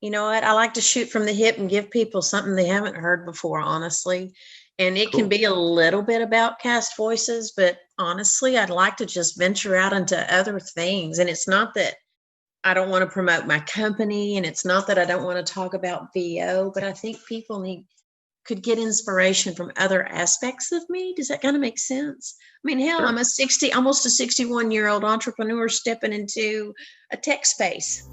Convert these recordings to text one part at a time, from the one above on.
You know what? I like to shoot from the hip and give people something they haven't heard before, honestly. And it can Cool. be a little bit about cast voices, but honestly, I'd like to just venture out into other things. And it's not that I don't want to promote my company, and it's not that I don't want to talk about VO, but I think people could get inspiration from other aspects of me. Does that kind of make sense? I mean, hell, I'm Sure. a 60, almost a 61-year-old entrepreneur stepping into a tech space.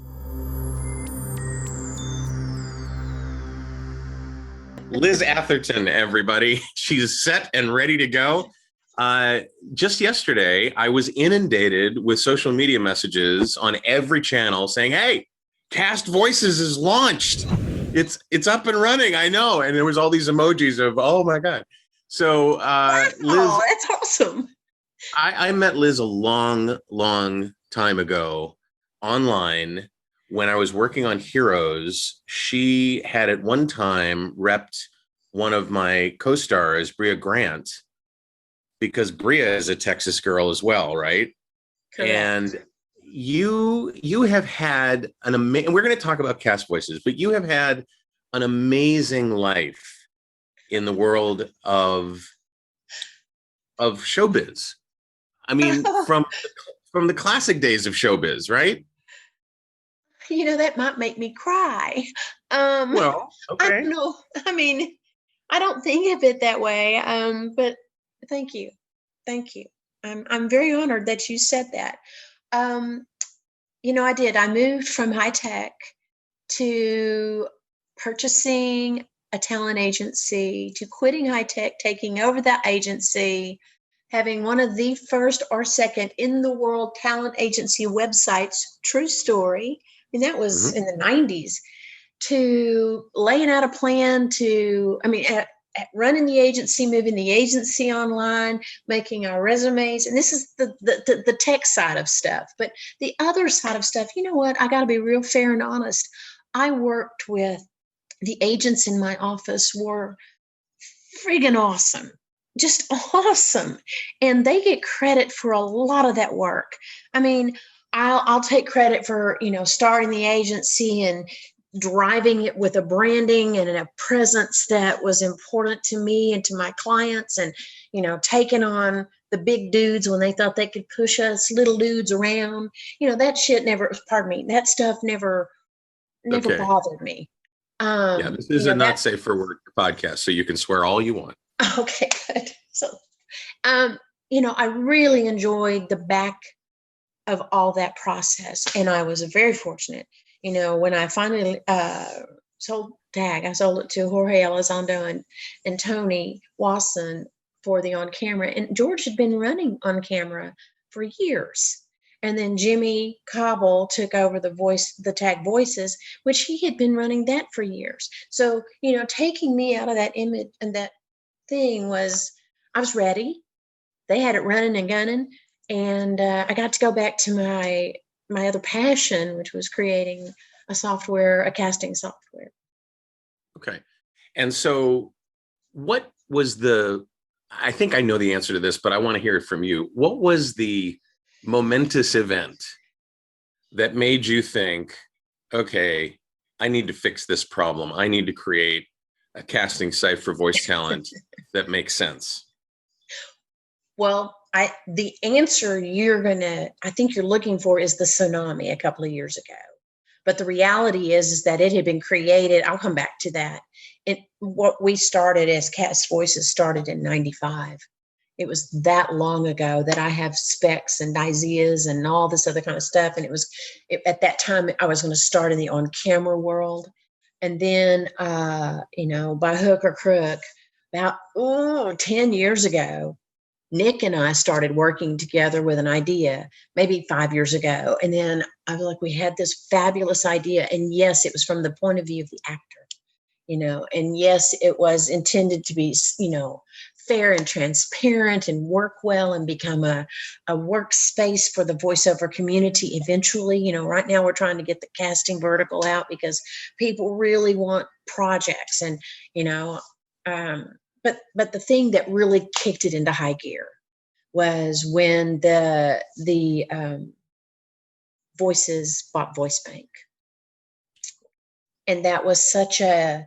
Liz Atherton, everybody. She's set and ready to go. Uh, just yesterday, I was inundated with social media messages on every channel saying, "Hey, Cast Voices is launched. It's up and running." I know, and there was all these emojis of, "Oh my god!" So, Oh, Liz, that's awesome. I met Liz a long time ago online when I was working on Heroes. She had at one time repped one of my co-stars, Bria Grant, because Bria is a Texas girl as well, right? Correct. And you have had an amazing, we're going to talk about Cast Voices, but you have had an amazing life in the world of showbiz. I mean, from the classic days of showbiz, right? That might make me cry. Well, I okay. don't know. I mean, I don't think of it that way. But thank you. Thank you. I'm very honored that you said that. Um, I did. I moved from high tech to purchasing a talent agency, to quitting high tech, taking over that agency, having one of the first or second in the world talent agency websites, true story. I mean, that was Mhm. in the 90s, to laying out a plan to, at running the agency, moving the agency online, making our resumes. And this is the tech side of stuff. But the other side of stuff, you know what? I got to be real fair and honest. I worked with the agents in my office were friggin' awesome, just awesome. And they get credit for a lot of that work. I mean, I'll take credit for, starting the agency and driving it with a branding and a presence that was important to me and to my clients, and, taking on the big dudes when they thought they could push us little dudes around. That shit never, pardon me, that stuff never Okay. bothered me. Yeah, this is a That not safe for work podcast, so you can swear all you want. okay, good. So, um, I really enjoyed the back of all that process, and I was very fortunate. When I finally sold Tag, I sold it to Jorge Elizondo and Tony Wasson for the on camera, and George had been running on camera for years. And then Jimmy Cobble took over the Tag Voices, which he had been running that for years. So, taking me out of that image and that thing was, I was ready. They had it running and gunning, and I got to go back to my other passion, which was creating a casting software. Okay. And so what was I think I know the answer to this, but I want to hear it from you. What was the momentous event that made you think, okay, I need to fix this problem. I need to create a casting site for voice talent that makes sense? Well, the answer I think you're looking for is the tsunami a couple of years ago. But the reality is that it had been created. I'll come back to that. What we started as Cast Voices started in 95. It was that long ago that I have specs and ideas and all this other kind of stuff. And at that time, I was going to start in the on camera world. And then, by hook or crook, about 10 years ago, Nick and I started working together with an idea maybe 5 years ago. And then I feel like we had this fabulous idea. And yes, it was from the point of view of the actor, and yes, it was intended to be, fair and transparent and work well and become a workspace for the voiceover community eventually. Right now we're trying to get the casting vertical out because people really want projects. And, you know, but the thing that really kicked it into high gear was when the Voices bought Voicebank. And that was such an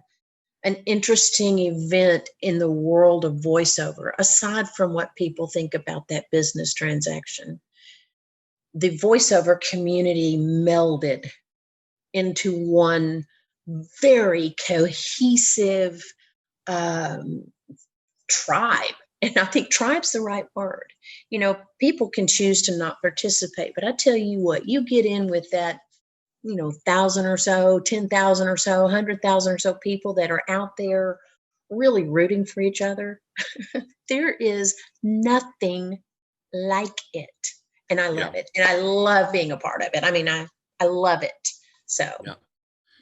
interesting event in the world of voiceover, aside from what people think about that business transaction. The voiceover community melded into one very cohesive um, tribe. And I think tribe's the right word. People can choose to not participate, but I tell you what, you get in with that, 1,000 or so, 10,000 or so, 100,000 or so people that are out there really rooting for each other. There is nothing like it. And I Yeah. love it. And I love being a part of it. I mean, I love it. So, Yeah.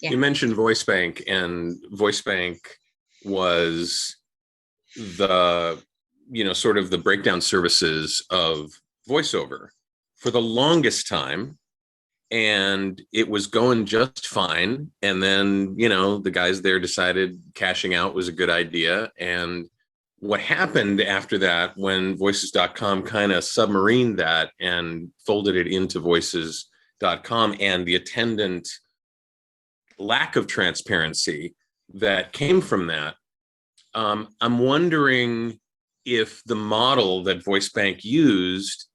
yeah. You mentioned Voicebank, and Voicebank was the, sort of the breakdown services of voiceover for the longest time. And it was going just fine. And then, the guys there decided cashing out was a good idea. And what happened after that, when voices.com kind of submarined that and folded it into voices.com, and the attendant lack of transparency that came from that, I'm wondering if the model that Voicebank used,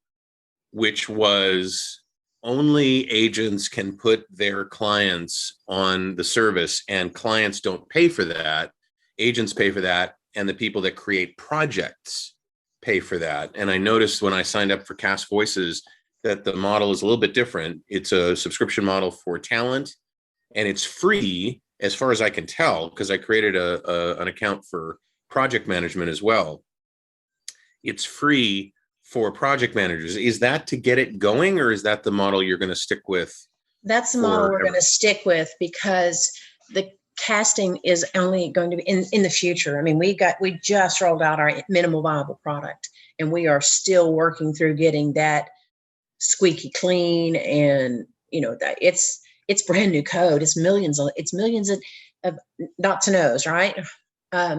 which was only agents can put their clients on the service and clients don't pay for that, agents pay for that, and the people that create projects pay for that. And I noticed when I signed up for Cast Voices that the model is a little bit different. It's a subscription model for talent, and it's free as far as I can tell, because I created an account for project management as well. It's free for project managers. Is that to get it going, or is that the model you're going to stick with? That's the model we're going to stick with, because the casting is only going to be in the future. I mean, we just rolled out our minimal viable product, and we are still working through getting that squeaky clean. And that it's brand new code. It's millions of dots and O's, right?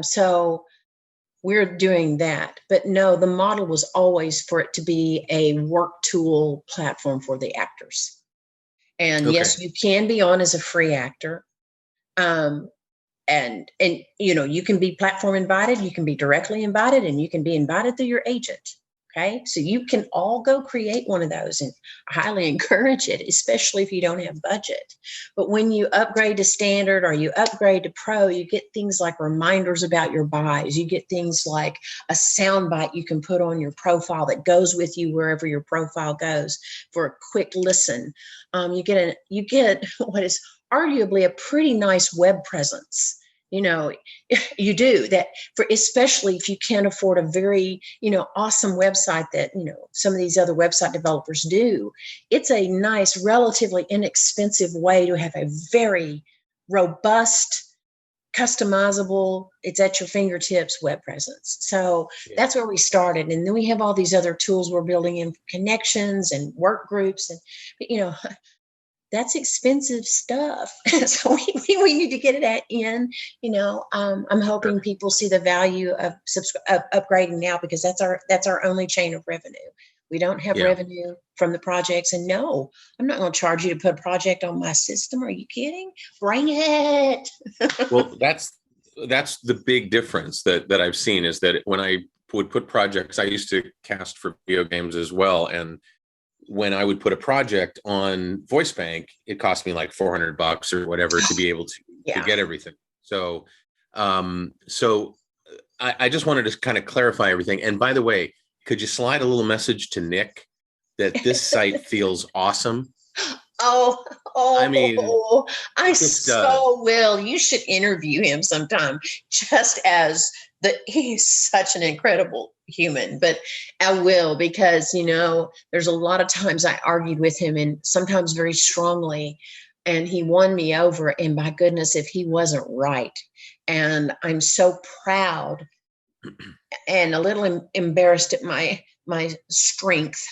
So we're doing that. But no, the model was always for it to be a work tool platform for the actors. And Okay. yes, you can be on as a free actor. And you can be platform invited, you can be directly invited, and you can be invited through your agent. Okay. So you can all go create one of those, and I highly encourage it, especially if you don't have budget. But when you upgrade to standard or you upgrade to pro, you get things like reminders about your buys. You get things like a sound bite you can put on your profile that goes with you wherever your profile goes for a quick listen. You get what is arguably a pretty nice web presence. You do that, for especially if you can't afford a very awesome website that some of these other website developers do. It's a nice, relatively inexpensive way to have a very robust, customizable, it's at your fingertips web presence. So that's where we started. And then we have all these other tools we're building in, connections and work groups, and that's expensive stuff. So we need to get it in. I'm hoping people see the value of upgrading now, because that's our only chain of revenue. We don't have revenue from the projects. And no, I'm not going to charge you to put a project on my system. Are you kidding? Bring it. Well, that's the big difference that I've seen, is that when I would put projects, I used to cast for video games as well, and when I would put a project on Voicebank, it cost me like $400 or whatever to be able to get everything. So, I just wanted to kind of clarify everything. And by the way, could you slide a little message to Nick that this site feels awesome? I mean, I so will. You should interview him sometime, just as he's such an incredible human. But I will, because there's a lot of times I argued with him, and sometimes very strongly, and he won me over. And my goodness, if he wasn't right. And I'm so proud and a little embarrassed at my strength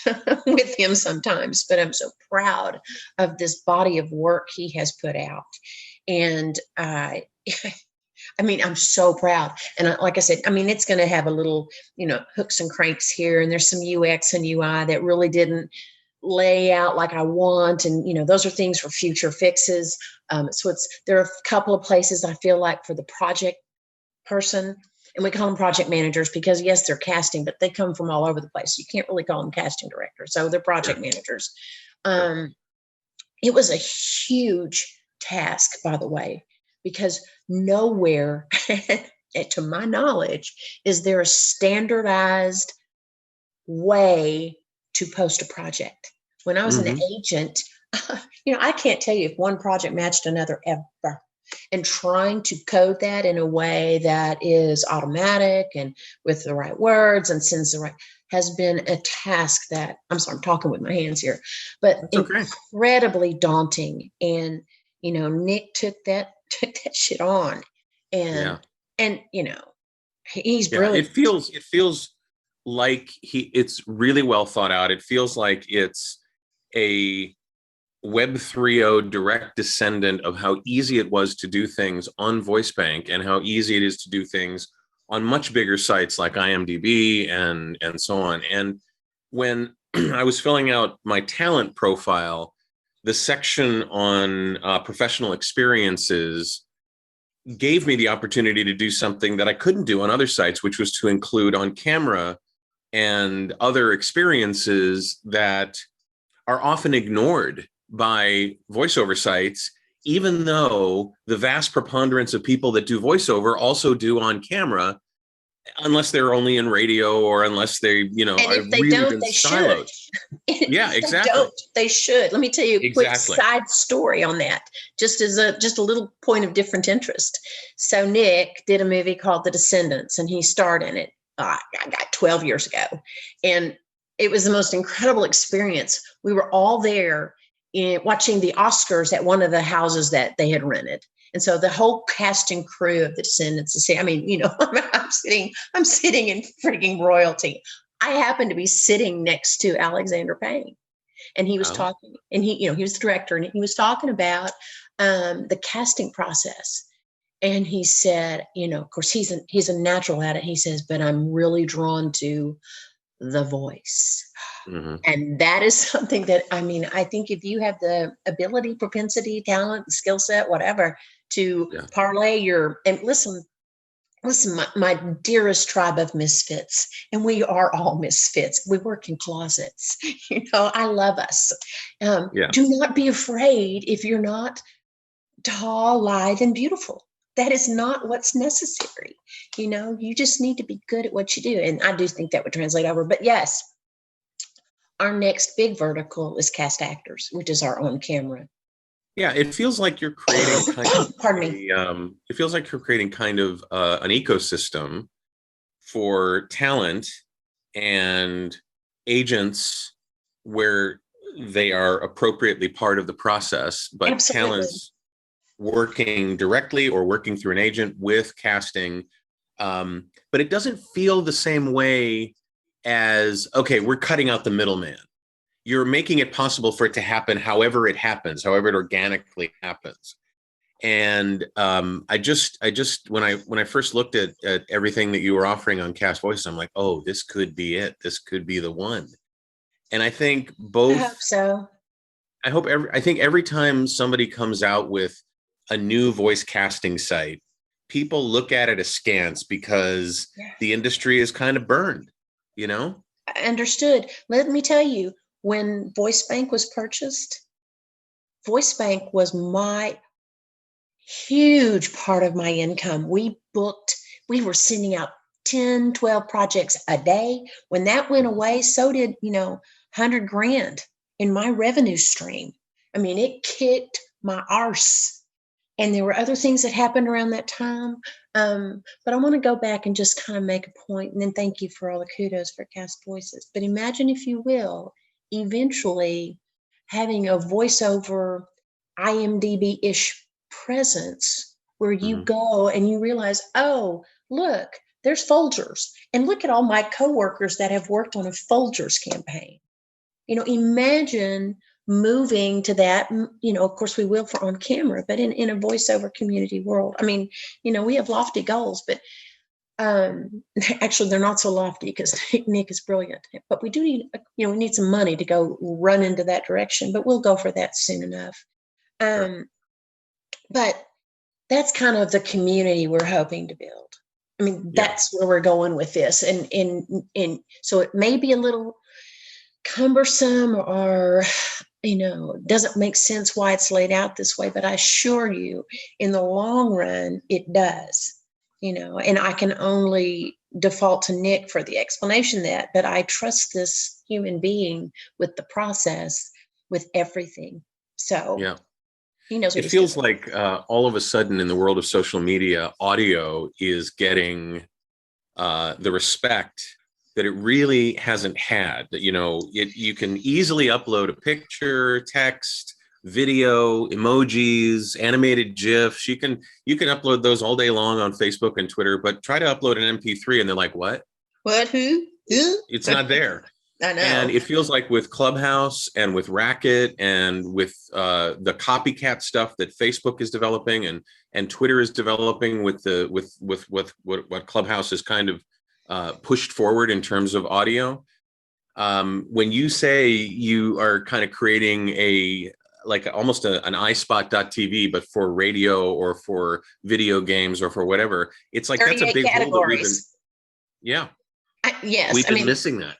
with him sometimes, but I'm so proud of this body of work he has put out. And I mean, I'm so proud. And like I said, I mean, it's going to have a little, hooks and cranks here, and there's some UX and UI that really didn't lay out like I want. And, those are things for future fixes. So there are a couple of places I feel like for the project person, and we call them project managers because yes, they're casting, but they come from all over the place. You can't really call them casting directors. So they're project managers. It was a huge task, by the way, because nowhere, to my knowledge, is there a standardized way to post a project. When I was an agent, I can't tell you if one project matched another ever. And trying to code that in a way that is automatic and with the right words and sends the right has been a task that, I'm sorry, I'm talking with my hands here, but incredibly daunting. And, Nick took that shit on, and he's brilliant. It feels like it's really well thought out. It feels like it's a Web 3.0 direct descendant of how easy it was to do things on Voicebank and how easy it is to do things on much bigger sites like IMDb and so on. And when I was filling out my talent profile, the section on professional experiences gave me the opportunity to do something that I couldn't do on other sites, which was to include on camera and other experiences that are often ignored by voiceover sites, even though the vast preponderance of people that do voiceover also do on camera, unless they're only in radio or unless they, and if they don't, they siloed. Should. Yeah, exactly. Don't, they should. Let me tell you a quick side story on that, just as a little point of different interest. So Nick did a movie called The Descendants, and he starred in it. I got 12 years ago, and it was the most incredible experience. We were all there watching the Oscars at one of the houses that they had rented. And so the whole cast and crew of The Descendants, I'm sitting in freaking royalty. I happened to be sitting next to Alexander Payne, and he was talking, and he was the director, and he was talking about the casting process. And he said, of course he's a natural at it. He says, but I'm really drawn to the voice. And that is something that, I think if you have the ability, propensity, talent, skill set, whatever, to parlay and listen, my dearest tribe of misfits, and we are all misfits. We work in closets. I love us. Do not be afraid if you're not tall, lithe, and beautiful. That is not what's necessary. You just need to be good at what you do. And I do think that would translate over. But yes, our next big vertical is cast actors, which is our own camera. Yeah, it feels like you're creating it feels like you're creating kind of an ecosystem for talent and agents where they are appropriately part of the process, but talents working directly or working through an agent with casting. But it doesn't feel the same way as, okay, we're cutting out the middleman. You're making it possible for it to happen however it happens, however it organically happens. And I just when I first looked at everything that you were offering on Cast Voices, I'm like, oh, this could be it. This could be the one. And I think both. I hope so. I think every time somebody comes out with a new voice casting site, people look at it askance because the industry is kind of burned, Understood. Let me tell you, when Voicebank was purchased, Voicebank was my huge part of my income. We were sending out 10, 12 projects a day. When that went away, so did, $100,000 in my revenue stream. It kicked my arse. And there were other things that happened around that time. But I want to go back and just kind of make a point, and then thank you for all the kudos for Cast Voices. But imagine, if you will, eventually having a voiceover IMDb-ish presence where you go and you realize, oh, look, there's Folgers. And look at all my coworkers that have worked on a Folgers campaign. Imagine moving to that, of course we will for on camera, but in a voiceover community world. We have lofty goals, but Um, Actually, they're not so lofty because Nick is brilliant, but we do need, we need some money to go run into that direction, but we'll go for that soon enough. Sure. But that's kind of the community we're hoping to build. I mean, Yeah. that's where we're going with this. And so it may be a little cumbersome or, doesn't make sense why it's laid out this way, but I assure you, in the long run, it does, and I can only default to Nick for the explanation of that, but I trust this human being with the process, with everything. So Yeah. he knows what It he's feels doing. like all of a sudden in the world of social media, audio is getting the respect that it really hasn't had. That you can easily upload a picture, text, video, emojis, animated GIFs. You can upload those all day long on Facebook and Twitter, but try to upload an MP3 and they're like, what? What? Who? It's not there. I And know. it feels like with Clubhouse and with Racket and with the copycat stuff that Facebook is developing and Twitter is developing with what Clubhouse has kind of pushed forward in terms of audio. When you say you are kind of creating almost an iSpot.tv, but for radio or for video games or for whatever, it's like that's a 38 big hole that categories. yeah, Yes. we've been missing that.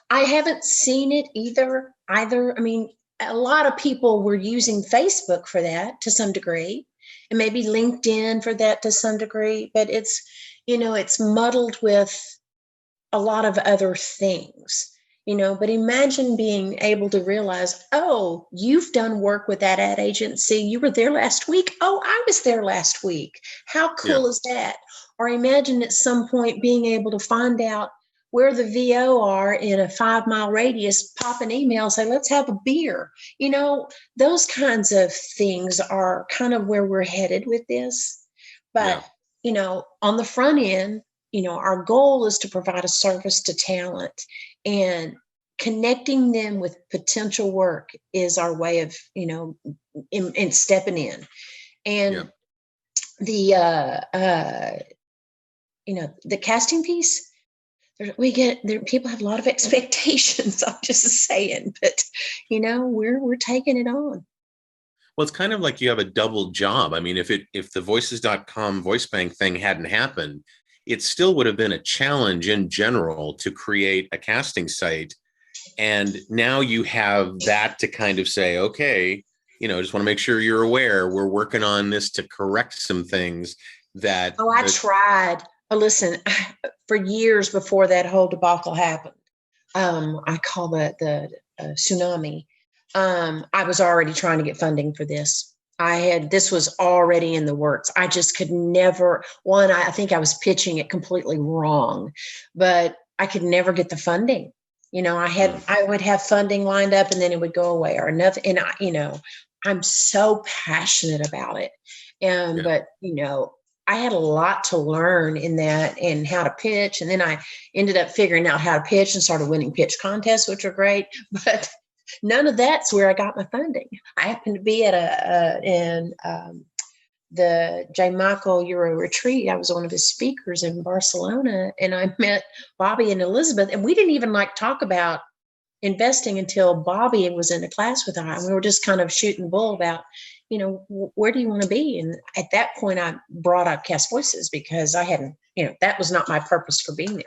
I haven't seen it either. I mean, a lot of people were using Facebook for that to some degree, and maybe LinkedIn for that to some degree, but it's muddled with a lot of other things. But imagine being able to realize, oh, you've done work with that ad agency. You were there last week. Oh, I was there last week. How Yeah. cool is that? Or imagine at some point being able to find out where the VO are in a 5 mile radius, pop an email, say, let's have a beer. Those kinds of things are kind of where we're headed with this. But, on the front end, our goal is to provide a service to talent, and connecting them with potential work is our way of, in stepping in. And the, the casting piece, people have a lot of expectations. I'm just saying, but we're taking it on. Well, it's kind of like you have a double job. I mean, if the voices.com Voicebank thing hadn't happened, it still would have been a challenge in general to create a casting site. And now you have that to kind of say, okay, just want to make sure you're aware we're working on this to correct some things that. Oh, I tried. Oh, listen, for years before that whole debacle happened, I call the tsunami. I was already trying to get funding for this. This was already in the works. I just could never, I think I was pitching it completely wrong, but I could never get the funding. I would have funding lined up and then it would go away or nothing. And I'm so passionate about it. But I had a lot to learn in that and how to pitch. And then I ended up figuring out how to pitch and started winning pitch contests, which are great. But none of that's where I got my funding. I happened to be at the J. Michael Euro retreat. I was one of his speakers in Barcelona, and I met Bobby and Elizabeth, and we didn't even talk about investing until Bobby was in a class with her, and we were just kind of shooting bull about, where do you want to be? And at that point, I brought up Cast Voices because I hadn't, that was not my purpose for being there.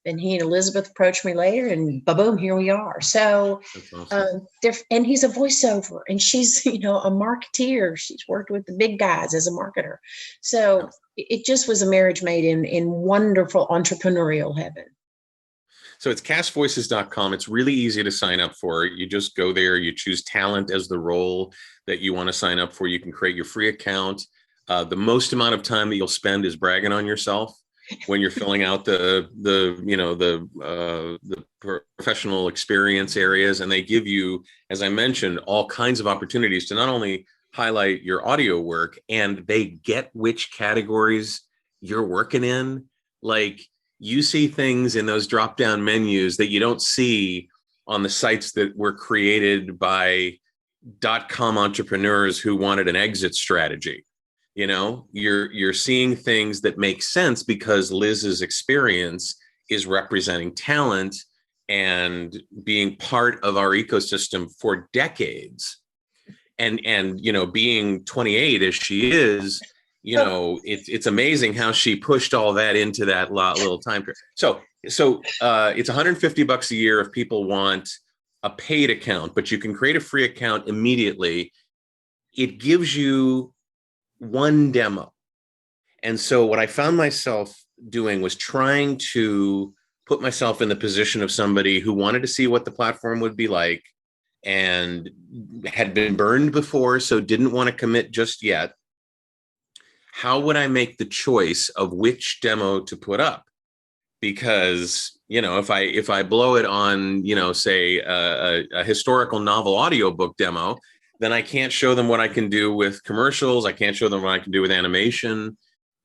And he and Elizabeth approached me later, and boom, here we are. So, awesome. And he's a voiceover, and she's, a marketeer. She's worked with the big guys as a marketer. So it just was a marriage made in wonderful entrepreneurial heaven. So it's castvoices.com. It's really easy to sign up for. You just go there, you choose talent as the role that you want to sign up for. You can create your free account. The most amount of time that you'll spend is bragging on yourself when you're filling out the professional experience areas. And they give you, as I mentioned, all kinds of opportunities to not only highlight your audio work, and they get which categories you're working in. Like, you see things in those drop-down menus that you don't see on the sites that were created by .com entrepreneurs who wanted an exit strategy. You're seeing things that make sense because Liz's experience is representing talent and being part of our ecosystem for decades. And being 28 as she is, it's amazing how she pushed all that into that little time period. So it's $150 a year if people want a paid account, but you can create a free account immediately. It gives you one demo. And so what I found myself doing was trying to put myself in the position of somebody who wanted to see what the platform would be like and had been burned before, so didn't want to commit just yet. How would I make the choice of which demo to put up? Because, if I blow it on, say a historical novel audiobook demo, then I can't show them what I can do with commercials. I can't show them what I can do with animation.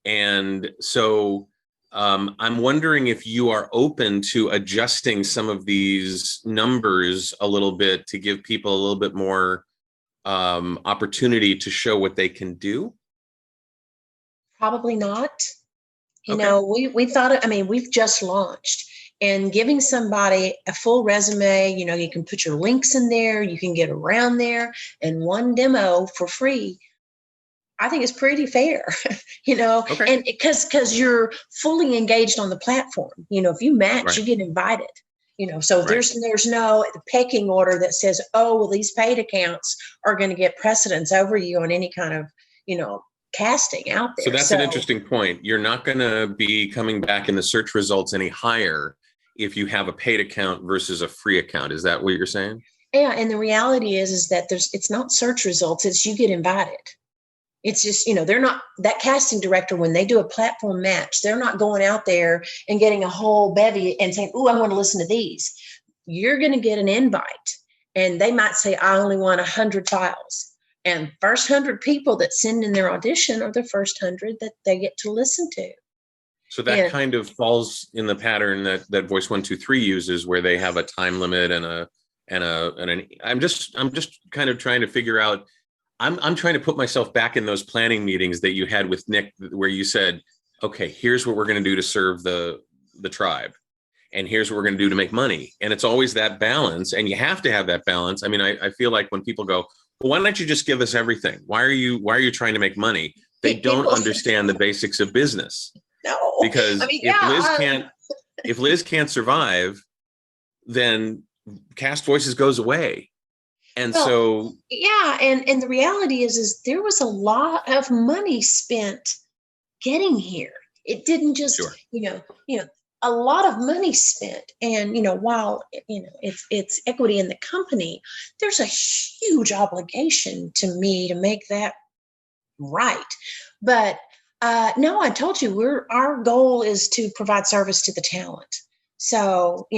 And so I'm wondering if you are open to adjusting some of these numbers a little bit to give people a little bit more opportunity to show what they can do. Probably not. Okay. We thought, we've just launched, and giving somebody a full resume, you can put your links in there, you can get around there, and one demo for free, I think it's pretty fair, Okay. and because you're fully engaged on the platform. If you match, Right. you get invited. So Right. there's no pecking order that says, oh, well, these paid accounts are going to get precedence over you on any kind of, casting out So there. that's an interesting point. You're not going to be coming back in the search results any higher if you have a paid account versus a free account. Is that what you're saying? Yeah, and the reality is that it's not search results, it's you get invited. It's just, they're not, that casting director, when they do a platform match, they're not going out there and getting a whole bevy and saying, oh, I want to listen to these. You're going to get an invite, and they might say, I only want 100 files. And first 100 people that send in their audition are the first 100 that they get to listen to. So that kind of falls in the pattern that Voice 123 uses, where they have a time limit I'm just kind of trying to figure out. I'm trying to put myself back in those planning meetings that you had with Nick, where you said, okay, here's what we're going to do to serve the tribe, and here's what we're going to do to make money. And it's always that balance, and you have to have that balance. I feel like when people go, well, why don't you just give us everything? Why are you trying to make money? They don't understand the basics of business. No, Because if Liz can't survive, then Cast Voices goes away. And so and the reality is there was a lot of money spent getting here. It didn't just, sure. A lot of money spent. And, while, it's equity in the company, there's a huge obligation to me to make that right. But no, I told you, our goal is to provide service to the talent. So,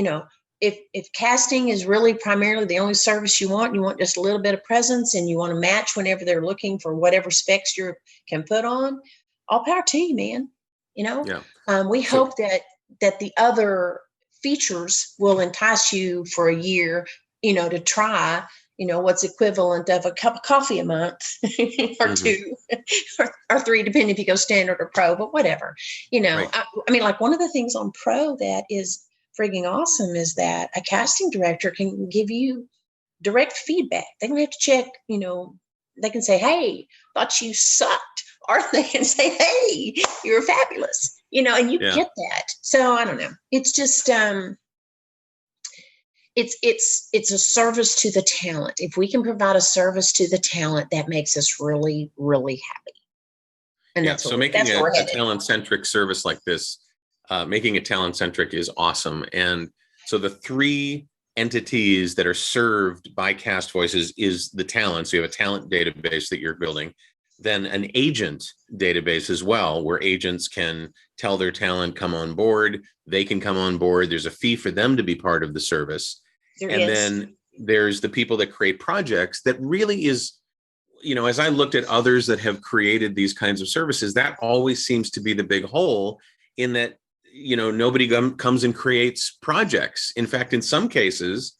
if casting is really primarily the only service you want just a little bit of presence, and you want to match whenever they're looking for whatever specs you can put on, all power to you, man. We hope that the other features will entice you for a year, to try, what's equivalent of a cup of coffee a month or two or three, depending if you go standard or pro, but whatever, Right. Like one of the things on pro that is frigging awesome is that a casting director can give you direct feedback. They don't have to check, they can say, hey, thought you sucked. Or they can say, hey, you're fabulous, and you get that. So I don't know. It's just, it's a service to the talent. If we can provide a service to the talent, that makes us really, really happy. And that's so what, making that's a talent-centric service like this, making it talent-centric is awesome. And so the three entities that are served by Cast Voices is the talent. So you have a talent database that you're building, then an agent database as well, where agents can tell their talent, come on board. They can come on board. There's a fee for them to be part of the service. Then there's the people that create projects. That really is, as I looked at others that have created these kinds of services, that always seems to be the big hole, in that, nobody comes and creates projects. In fact, in some cases,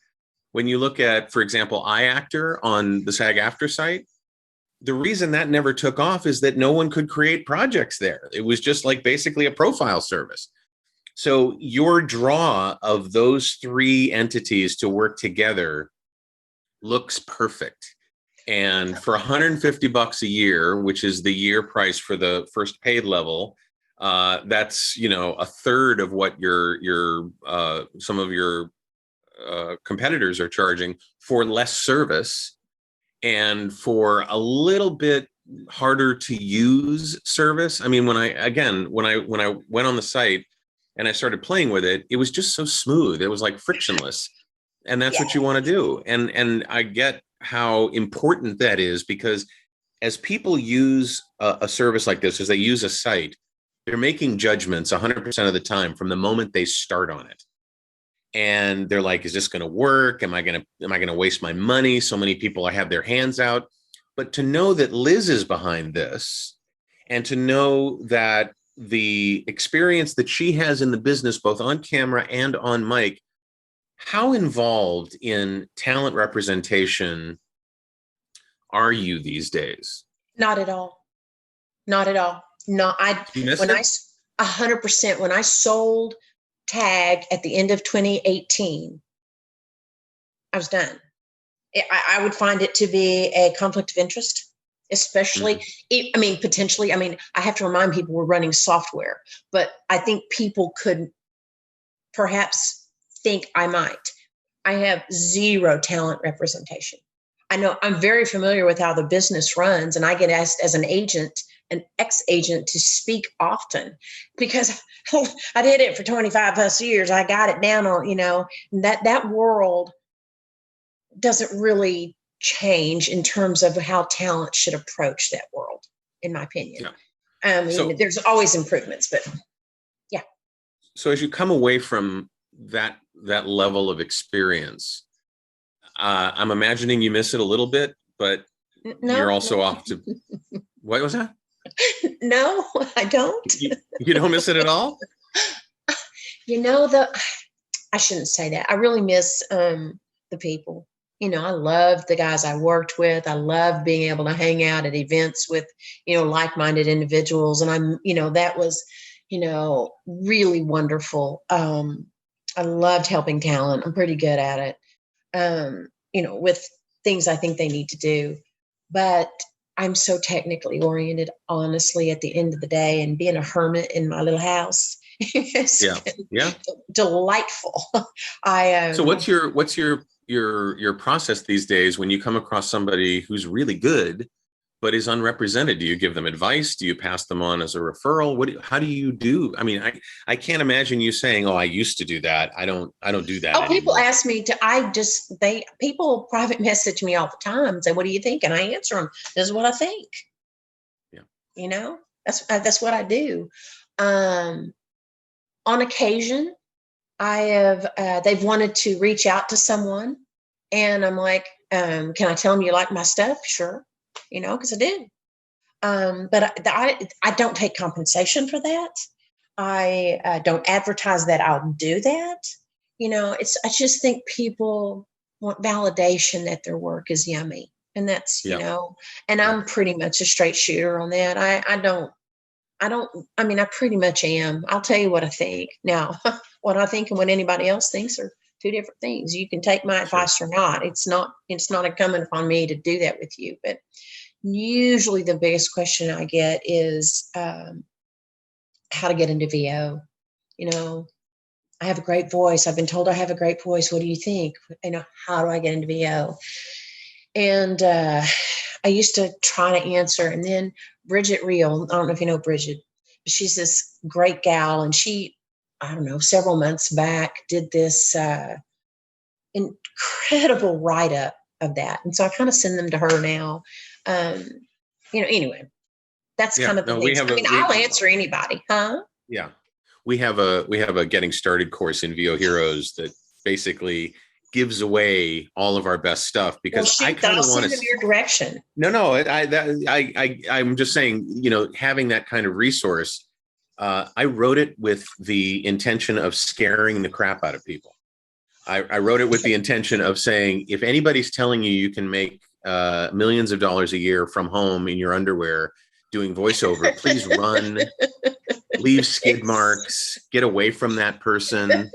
when you look at, for example, iActor on the SAG-AFTRA site, the reason that never took off is that no one could create projects there. It was just like basically a profile service. So your draw of those three entities to work together looks perfect. And for $150 a year, which is the year price for the first paid level, that's, you know, a third of what your some of your competitors are charging for less service and for a little bit harder to use service. I mean, when I went on the site and I started playing with it, it was just so smooth. It was like frictionless. And that's what you want to do. And I get how important that is, because as people use a service like this, as they use a site, they're making judgments 100% of the time from the moment they start on it. And they're like, is this going to work? Am I going to waste my money? So many people have their hands out. But to know that Liz is behind this, and to know that the experience that she has in the business, both on camera and on mic, how involved in talent representation are you these days? Not at all. Not at all. No, You miss when it? 100%, when I sold Tag at the end of 2018, I was done. I would find it to be a conflict of interest, especially, potentially. I mean, I have to remind people we're running software, but I think people could perhaps think I might. I have zero talent representation. I know I'm very familiar with how the business runs, and I get asked as an agent, an ex-agent, to speak often because I did it for 25 plus years. I got it down on, that world doesn't really change in terms of how talent should approach that world, in my opinion. Yeah. I mean, there's always improvements, but yeah. So as you come away from that level of experience, I'm imagining you miss it a little bit, but you're also off to, what was that? No, I don't. You don't miss it at all? I shouldn't say that. I really miss the people. I love the guys I worked with. I love being able to hang out at events with, like-minded individuals. And that was, really wonderful. I loved helping talent. I'm pretty good at it. With things I think they need to do. But I'm so technically oriented, honestly, at the end of the day, and being a hermit in my little house is delightful. So what's your process these days when you come across somebody who's really good but is unrepresented? Do you give them advice? Do you pass them on as a referral? How do you do? I mean, I can't imagine you saying, "Oh, I used to do that. I don't do that." Oh, people ask me to. People private message me all the time and say, "What do you think?" And I answer them, "This is what I think." Yeah, that's what I do. On occasion, they've wanted to reach out to someone, and I'm like, "Can I tell them you like my stuff?" Sure. Because I do. But I don't take compensation for that. I don't advertise that I'll do that. I just think people want validation that their work is yummy. And that's, and I'm pretty much a straight shooter on that. I pretty much am. I'll tell you what I think. Now, what I think and what anybody else thinks are two different things. You can take my advice or not. It's not incumbent upon me to do that with you. But usually the biggest question I get is how to get into VO. I have a great voice. I've been told I have a great voice. What do you think? How do I get into VO? And I used to try to answer. And then Bridget Reel, I don't know if you know Bridget, but she's this great gal. And she, I don't know, several months back did this incredible write-up of that. And so I kind of send them to her now. Anyway, that's kind of the thing. I'll answer anybody, huh? Yeah. We have a getting started course in VO Heroes that basically gives away all of our best stuff, because I kind of want to send in your direction. No, I'm just saying, having that kind of resource, I wrote it with the intention of scaring the crap out of people. I wrote it with the intention of saying, if anybody's telling you you can make millions of dollars a year from home in your underwear doing voiceover, please run, leave skid marks, get away from that person.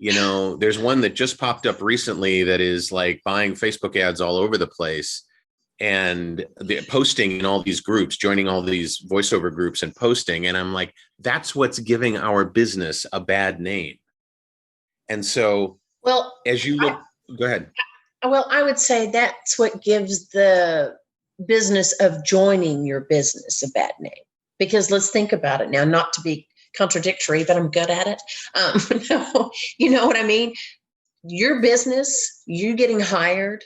There's one that just popped up recently that is like buying Facebook ads all over the place and posting in all these groups, joining all these voiceover groups and posting. And I'm like, that's what's giving our business a bad name. And so, well, as you look, go ahead. Well, I would say that's what gives the business of joining your business a bad name. Because let's think about it now, not to be contradictory, but I'm good at it. No, you know what I mean? Your business, you getting hired,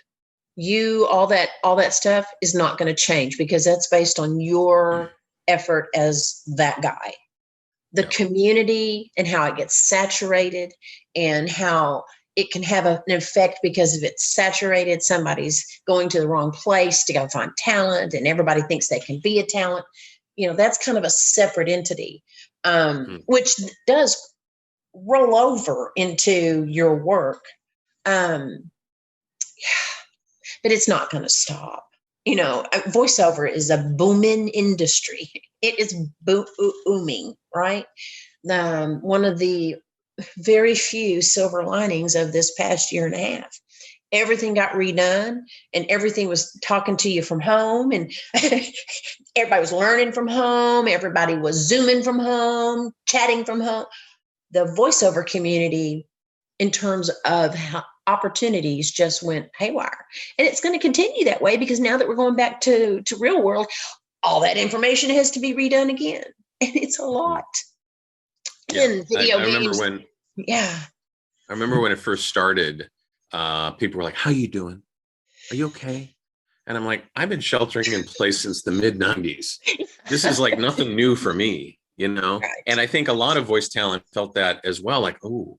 all that stuff is not going to change because that's based on your effort as that guy. The community and how it gets saturated and how it can have an effect because if it's saturated, somebody's going to the wrong place to go find talent and everybody thinks they can be a talent. That's kind of a separate entity, which does roll over into your work. But it's not going to stop. Voiceover is a booming industry. It is booming, right? One of the very few silver linings of this past year and a half. Everything got redone and everything was talking to you from home and everybody was learning from home. Everybody was Zooming from home, chatting from home. The voiceover community in terms of how opportunities just went haywire. And it's going to continue that way because now that we're going back to real world, all that information has to be redone again. And it's a lot. Yeah. I remember I when it first started, people were like, how you doing? Are you okay? And I'm like, I've been sheltering in place since the mid 90s. This is like nothing new for me, Right. And I think a lot of voice talent felt that as well. Like, oh,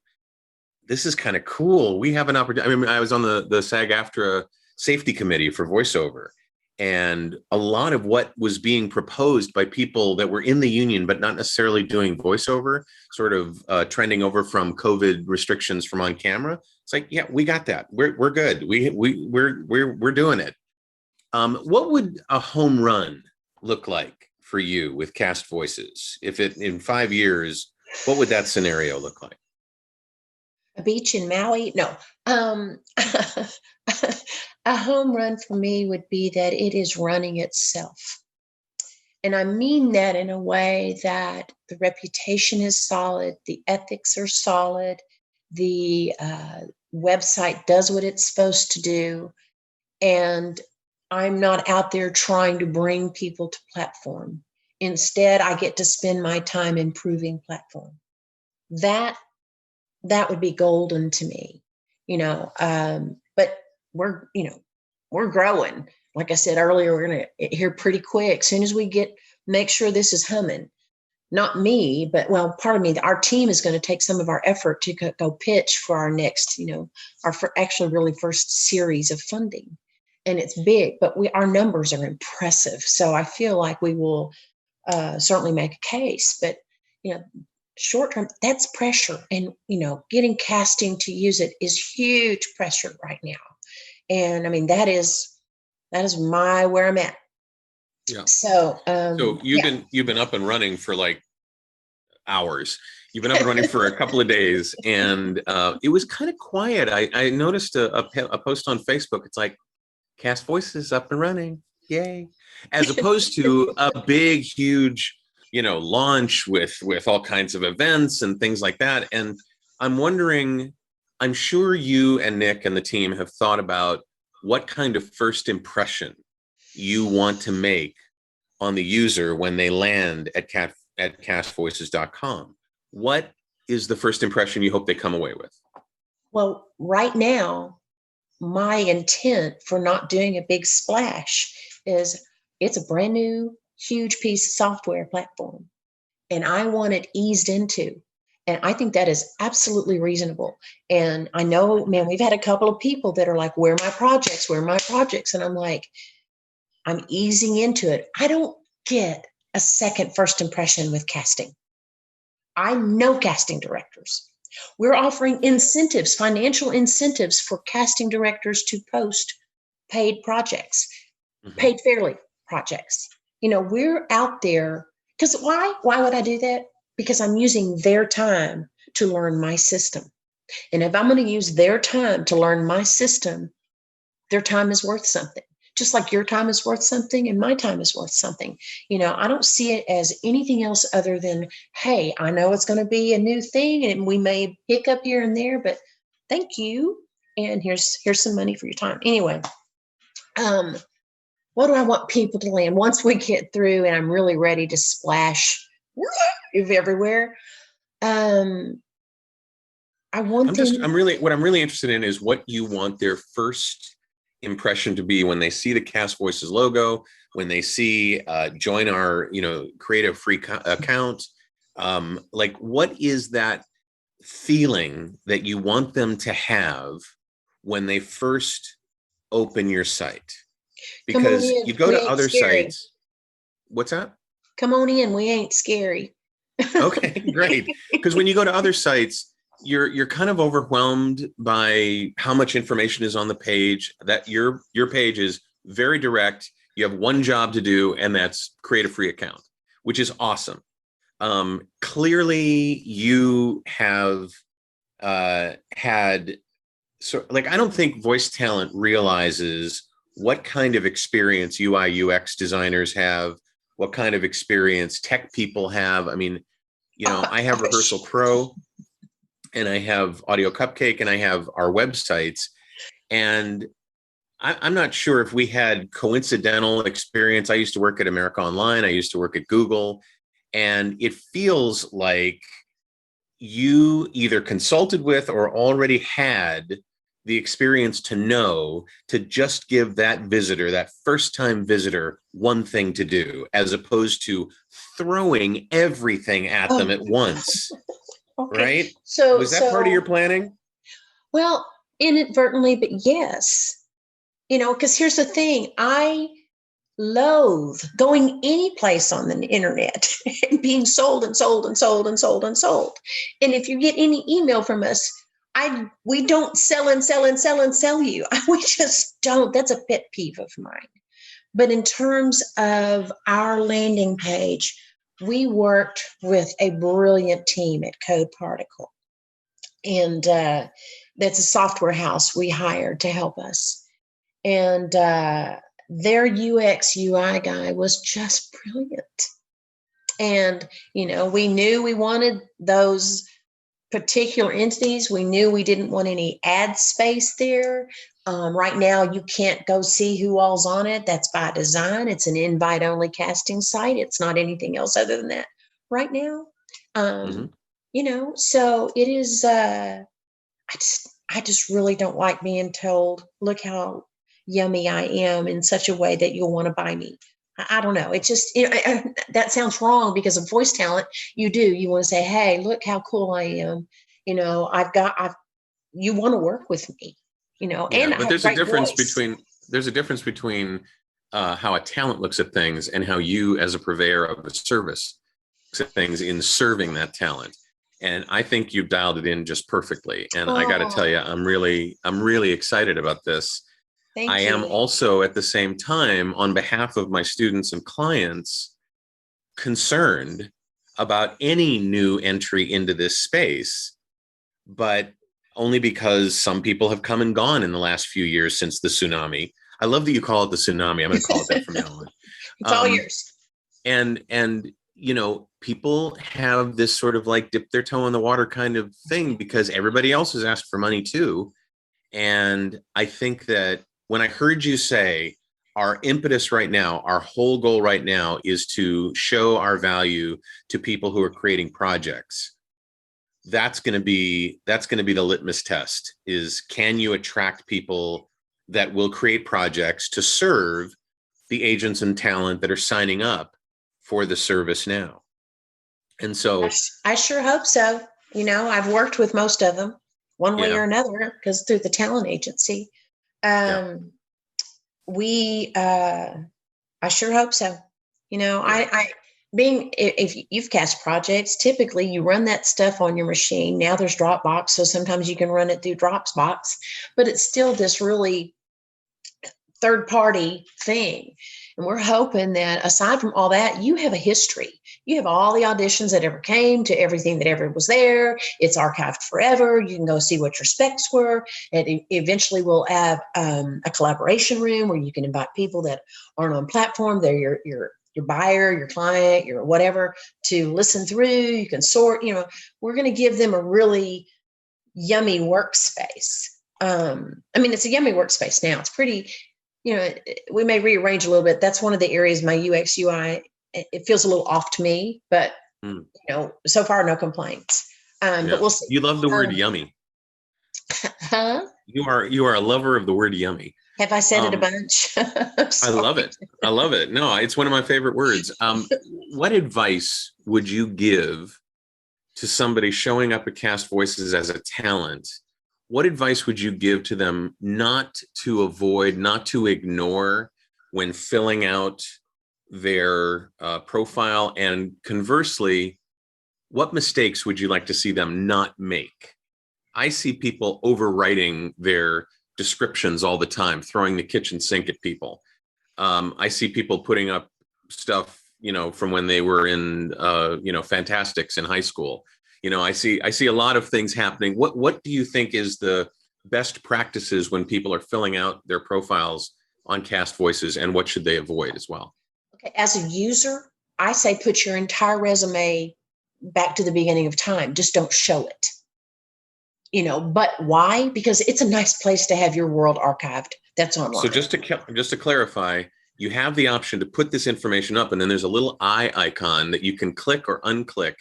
this is kind of cool. We have an opportunity. I mean, I was on the SAG-AFTRA safety committee for voiceover. And a lot of what was being proposed by people that were in the union, but not necessarily doing voiceover, sort of trending over from COVID restrictions from on camera. It's like, yeah, we got that. We're good. We're doing it. What would a home run look like for you with Cast Voices? If in 5 years, what would that scenario look like? A beach in Maui? No. A home run for me would be that it is running itself. And I mean that in a way that the reputation is solid, the ethics are solid, the website does what it's supposed to do, and I'm not out there trying to bring people to platform. Instead, I get to spend my time improving platform. That would be golden to me, but we're growing. Like I said earlier, we're going to hear pretty quick. As soon as we make sure this is humming, not me, but part of me, our team is going to take some of our effort to go pitch for our next, actually really first series of funding. And it's big, but our numbers are impressive. So I feel like we will certainly make a case, but, short term, that's pressure. And, getting casting to use it is huge pressure right now. And I mean, that is where I'm at. Yeah. So you've been up and running for like hours. You've been up and running for a couple of days, and it was kind of quiet. I noticed a post on Facebook. It's like, Cast Voices up and running, yay! As opposed to a big, huge, launch with all kinds of events and things like that. And I'm wondering, I'm sure you and Nick and the team have thought about what kind of first impression you want to make on the user when they land at castvoices.com. What is the first impression you hope they come away with? Well, right now, my intent for not doing a big splash is it's a brand new, huge piece of software platform, and I want it eased into. And I think that is absolutely reasonable. And I know, man, we've had a couple of people that are like, where are my projects? Where are my projects? And I'm like, I'm easing into it. I don't get a second first impression with casting. I know casting directors. We're offering incentives, financial incentives for casting directors to post paid projects, Mhm. paid fairly projects. We're out there because why would I do that? Because I'm using their time to learn my system. And if I'm going to use their time to learn my system, their time is worth something. Just like your time is worth something and my time is worth something. I don't see it as anything else other than, hey, I know it's going to be a new thing and we may hiccup here and there, but thank you. And here's some money for your time. Anyway, what do I want people to land once we get through and I'm really ready to splash everywhere? I want them. What I'm really interested in is what you want their first impression to be when they see the Cast Voices logo, when they see join our, create a free account. Like, what is that feeling that you want them to have when they first open your site? Because you go to other sites. What's that? Come on in. We ain't scary. Okay, great. Because when you go to other sites, you're kind of overwhelmed by how much information is on the page. That your page is very direct. You have one job to do, and that's create a free account, which is awesome. Clearly, you have had I don't think Voice Talent realizes what kind of experience UI UX designers have, what kind of experience tech people have. I mean, I have Rehearsal Pro, and I have Audio Cupcake, and I have our websites. And I'm not sure if we had coincidental experience. I used to work at America Online. I used to work at Google. And it feels like you either consulted with or already had the experience to know to just give that visitor, that first-time visitor, one thing to do, as opposed to throwing everything at them at once. Okay. Right? So was that part of your planning? Well, inadvertently, but yes. Because here's the thing. I loathe going any place on the internet and being sold and sold and sold and sold and sold. And if you get any email from us, we don't sell and sell and sell and sell you. We just don't. That's a pet peeve of mine. But in terms of our landing page, we worked with a brilliant team at Code Particle. And that's a software house we hired to help us. And their UX UI guy was just brilliant. And, we knew we wanted those particular entities. We knew we didn't want any ad space there. Right now, you can't go see who all's on it. That's by design. It's an invite-only casting site. It's not anything else other than that right now. So it is, I just really don't like being told, look how yummy I am in such a way that you'll want to buy me. I don't know. It just, that sounds wrong because of Voice Talent. You want to say, hey, look how cool I am. You want to work with me, and but there's a difference between how a talent looks at things and how you as a purveyor of a service looks at things in serving that talent. And I think you've dialed it in just perfectly. And I got to tell you, I'm really excited about this. I am also at the same time, on behalf of my students and clients, concerned about any new entry into this space, but only because some people have come and gone in the last few years since the tsunami. I love that you call it the tsunami. I'm going to call it that from now on. It's all yours. And people have this sort of like dip their toe in the water kind of thing because everybody else has asked for money too. And I think that when I heard you say our impetus right now, our whole goal right now is to show our value to people who are creating projects, that's going to be the litmus test is, can you attract people that will create projects to serve the agents and talent that are signing up for the service now? And so I sure hope so. I've worked with most of them one way or another because through the talent agency. I sure hope so. If you've cast projects, typically you run that stuff on your machine. Now there's Dropbox, so sometimes you can run it through Dropbox, but it's still this really third party thing. And we're hoping that aside from all that, you have a history. You have all the auditions that ever came to everything that ever was there. It's archived forever. You can go see what your specs were. And eventually we'll have a collaboration room where you can invite people that aren't on platform. They're your buyer, your client, your whatever, to listen through. You can sort, we're going to give them a really yummy workspace. It's a yummy workspace now. It's pretty, we may rearrange a little bit. That's one of the areas my UX UI, it feels a little off to me, but so far, no complaints. But we'll see. You love the word yummy. Huh? You are a lover of the word yummy. Have I said it a bunch? I love it. I love it. No, it's one of my favorite words. What advice would you give to somebody showing up at Cast Voices as a talent? What advice would you give to them not to avoid, not to ignore when filling out their profile? And conversely, what mistakes would you like to see them not make? I see people overwriting their descriptions all the time, throwing the kitchen sink at people. I see people putting up stuff, from when they were in, Fantastics in high school. I see a lot of things happening. What do you think is the best practices when people are filling out their profiles on Cast Voices, and what should they avoid as well? Okay, as a user, I say put your entire resume back to the beginning of time. Just don't show it. But why? Because it's a nice place to have your world archived that's online. So just to clarify, you have the option to put this information up, and then there's a little eye icon that you can click or unclick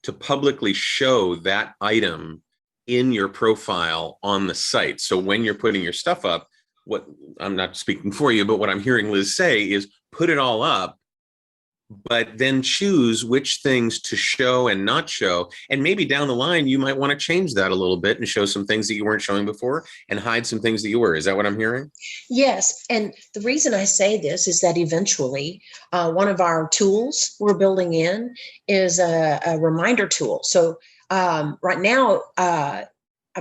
to publicly show that item in your profile on the site. So when you're putting your stuff up, what I'm not speaking for you, but what I'm hearing Liz say is put it all up, but then choose which things to show and not show. And maybe down the line, you might want to change that a little bit and show some things that you weren't showing before and hide some things that you were. Is that what I'm hearing? Yes. And the reason I say this is that eventually one of our tools we're building in is a reminder tool. So right now, I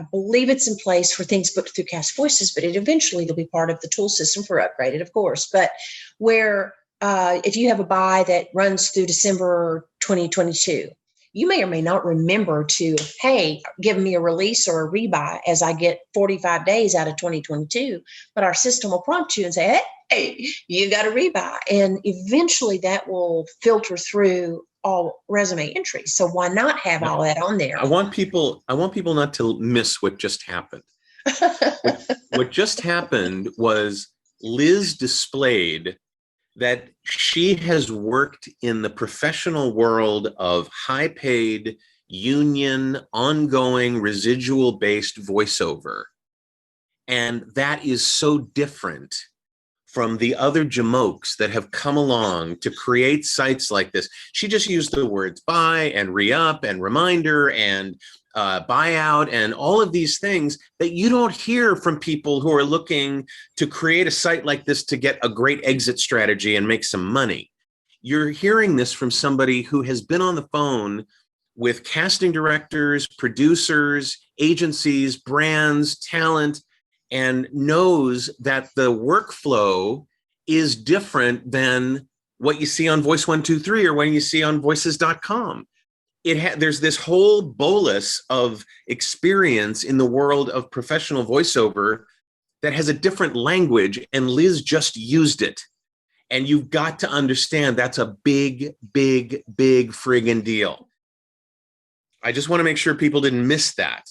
believe it's in place for things booked through Cast Voices, but eventually it'll be part of the tool system for upgraded, of course. But where if you have a buy that runs through December 2022, you may or may not remember to, hey, give me a release or a rebuy as I get 45 days out of 2022. But our system will prompt you and say, hey, you got a rebuy. And eventually that will filter through all resume entries. So why not have all that on there? I want people not to miss what just happened. What just happened was Liz displayed that she has worked in the professional world of high-paid, union, ongoing, residual-based voiceover. And that is so different from the other jamokes that have come along to create sites like this. She just used the words buy and re-up and reminder and buyout and all of these things that you don't hear from people who are looking to create a site like this to get a great exit strategy and make some money. You're hearing this from somebody who has been on the phone with casting directors, producers, agencies, brands, talent, and knows that the workflow is different than what you see on Voice 123 or when you see on voices.com. There's this whole bolus of experience in the world of professional voiceover that has a different language, and Liz just used it. And you've got to understand that's a big, big, big friggin' deal. I just want to make sure people didn't miss that,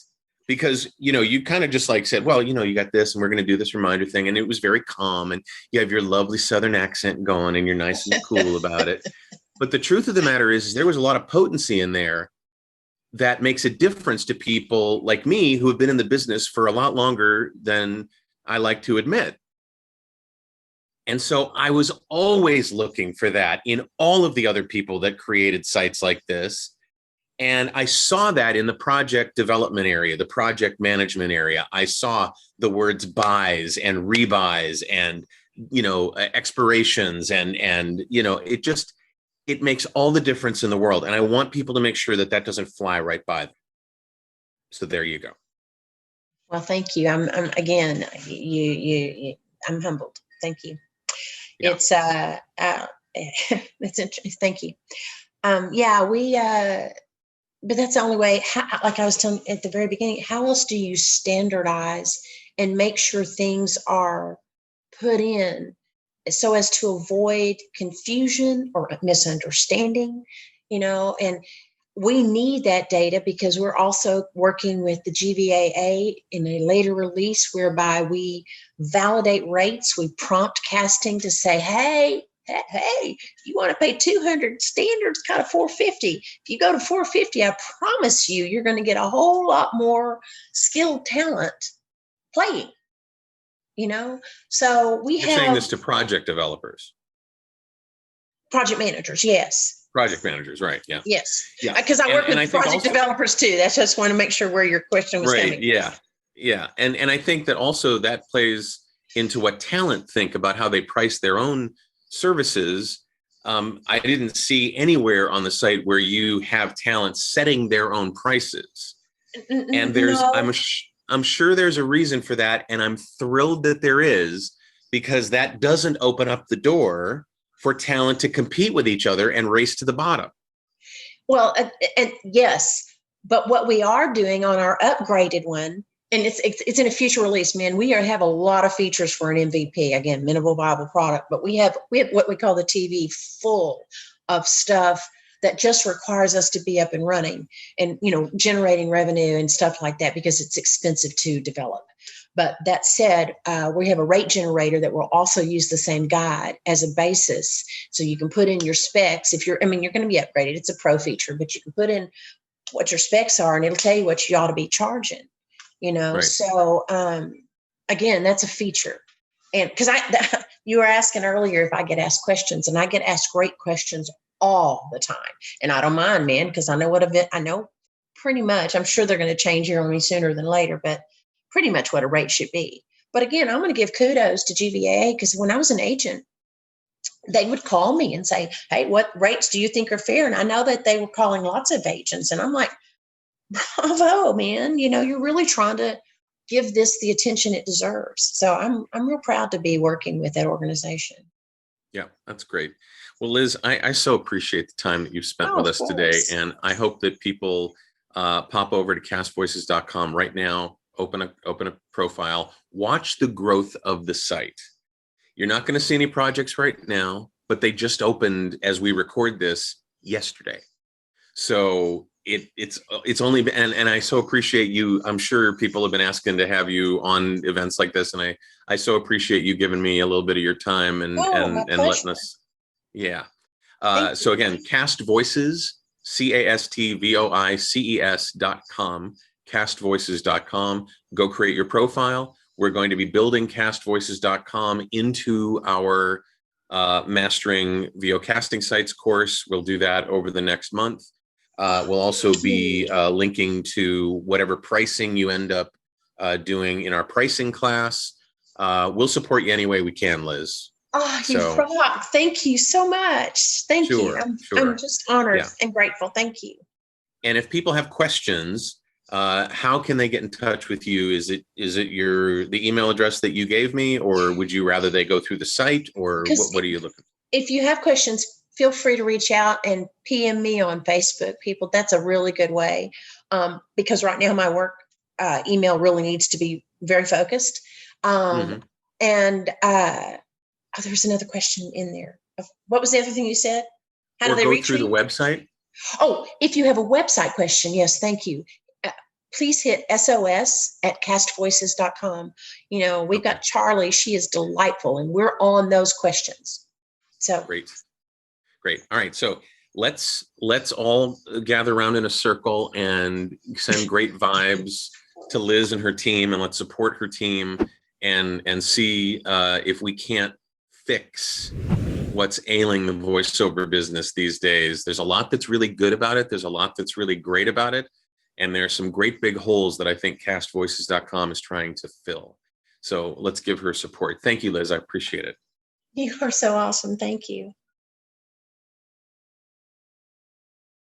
because, you kind of just said, well, you got this and we're going to do this reminder thing. And it was very calm, and you have your lovely Southern accent going and you're nice and cool about it. But the truth of the matter is there was a lot of potency in there that makes a difference to people like me who have been in the business for a lot longer than I like to admit. And so I was always looking for that in all of the other people that created sites like this. And I saw that in the project development area, the project management area. I saw the words buys and rebuys and, expirations and it makes all the difference in the world. And I want people to make sure that doesn't fly right by them. So there you go. Well, thank you. I'm again, I'm humbled. Thank you. Yeah. It's it's interesting. Thank you. Yeah, but that's the only way. Like I was telling at the very beginning, how else do you standardize and make sure things are put in so as to avoid confusion or misunderstanding, and we need that data because we're also working with the GVAA in a later release whereby we validate rates. We prompt casting to say, hey, you want to pay 200, standards kind of 450. If you go to 450, I promise you're going to get a whole lot more skilled talent playing, So we You're saying have this to project developers, project managers. Yes. project managers, right? Yeah. Yes. Yeah. Because I work And I with think project also, developers too. That's just want to make sure where your question was right. coming Yeah. from. Yeah. And I think that also that plays into what talent think about how they price their own services. I didn't see anywhere on the site where you have talent setting their own prices. And No. I'm sure there's a reason for that. And I'm thrilled that there is, because that doesn't open up the door for talent to compete with each other and race to the bottom. Well, and yes, but what we are doing on our upgraded one, and it's in a future release, man. We have a lot of features for an MVP, again, minimal viable product, but we have what we call the TV full of stuff that just requires us to be up and running and generating revenue and stuff like that because it's expensive to develop. But that said, we have a rate generator that will also use the same guide as a basis. So you can put in your specs. You're going to be upgraded. It's a pro feature, but you can put in what your specs are and it'll tell you what you ought to be charging, Right. So again, that's a feature. And because you were asking earlier if I get asked questions, and I get asked great questions all the time. And I don't mind, man, because I know pretty much, I'm sure they're going to change here on me sooner than later, but pretty much what a rate should be. But again, I'm going to give kudos to GVAA because when I was an agent, they would call me and say, hey, what rates do you think are fair? And I know that they were calling lots of agents. And I'm like, bravo, man. You're really trying to give this the attention it deserves. So I'm real proud to be working with that organization. Yeah, that's great. Well, Liz, I so appreciate the time that you've spent with us today. And I hope that people pop over to castvoices.com right now, open a profile, watch the growth of the site. You're not going to see any projects right now, but they just opened as we record this yesterday. So it's only been, and I so appreciate you. I'm sure people have been asking to have you on events like this, and I so appreciate you giving me a little bit of your time and letting us. Yeah. So again, Cast Voices, CASTVOICES.com, castvoices.com. Go create your profile. We're going to be building castvoices.com into our mastering VO casting sites course. We'll do that over the next month. We'll also be linking to whatever pricing you end up doing in our pricing class. We'll support you any way we can, Liz. Oh, you rock. Thank you so much. Thank you. I'm just honored and grateful. Thank you. And if people have questions, how can they get in touch with you? Is it the email address that you gave me, or would you rather they go through the site, or what are you looking for? If you have questions, feel free to reach out and PM me on Facebook, people. That's a really good way because right now my work email really needs to be very focused. And there's another question in there. What was the other thing you said? How do they reach through the website? Oh, if you have a website question, yes, thank you. Please hit SOS@castvoices.com. We've got Charlie. She is delightful, and we're on those questions. So great. All right. So let's all gather around in a circle and send great vibes to Liz and her team, and let's support her team and see if we can't fix what's ailing the voiceover business these days. There's a lot that's really good about it. There's a lot that's really great about it. And there's some great big holes that I think castvoices.com is trying to fill. So let's give her support. Thank you, Liz. I appreciate it. You are so awesome. Thank you.